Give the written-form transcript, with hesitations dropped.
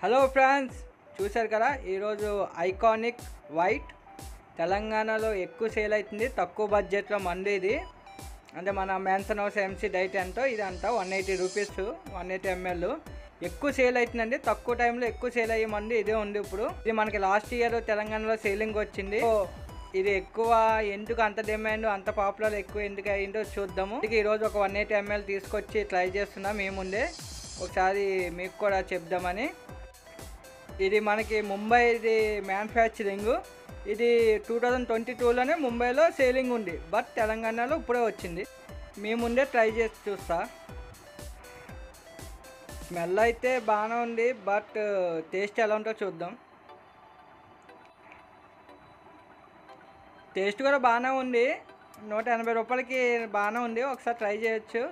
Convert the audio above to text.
Hello friends, చూశారు కదా ఈరోజు ఐకానిక్ వైట్ తెలంగాణలో ఎక్కువ సేల్ అవుతుంది. తక్కువ బడ్జెట్లో మందు ఇది. అంటే మన మ్యాన్సన్ హౌస్ ఎంసీ డైట్ ఎంతో ఇదంతా 180 రూపీస్ 180 ml. ఎక్కువ సేల్ అవుతుందండి. తక్కువ టైంలో ఎక్కువ సేల్ అయ్యే మందు ఇదే ఉంది. ఇప్పుడు ఇది మనకి లాస్ట్ ఇయర్ తెలంగాణలో సేలింగ్ వచ్చింది. ఇది ఎక్కువ ఎందుకు అంత డిమాండ్, అంత పాపులర్ ఎక్కువ ఎందుకు అయిందో చూద్దాము. ఈరోజు ఒక 180 ml తీసుకొచ్చి ట్రై చేస్తున్నాం మీ ముందే. ఒకసారి మీకు కూడా చెప్దామని. ఇది మనకి ముంబైది మ్యానుఫ్యాక్చరింగ్. ఇది 2022లోనే ముంబైలో సేలింగ్ ఉంది, బట్ తెలంగాణలో ఇప్పుడే వచ్చింది. మీ ముందే ట్రై చేసి చూస్తా. స్మెల్ అయితే బాగానే ఉంది, బట్ టేస్ట్ ఎలా ఉంటుందో చూద్దాం. టేస్ట్ కూడా బాగానే ఉంది. 180 రూపాయలకి బాగానే ఉంది. ఒకసారి ట్రై చేయొచ్చు.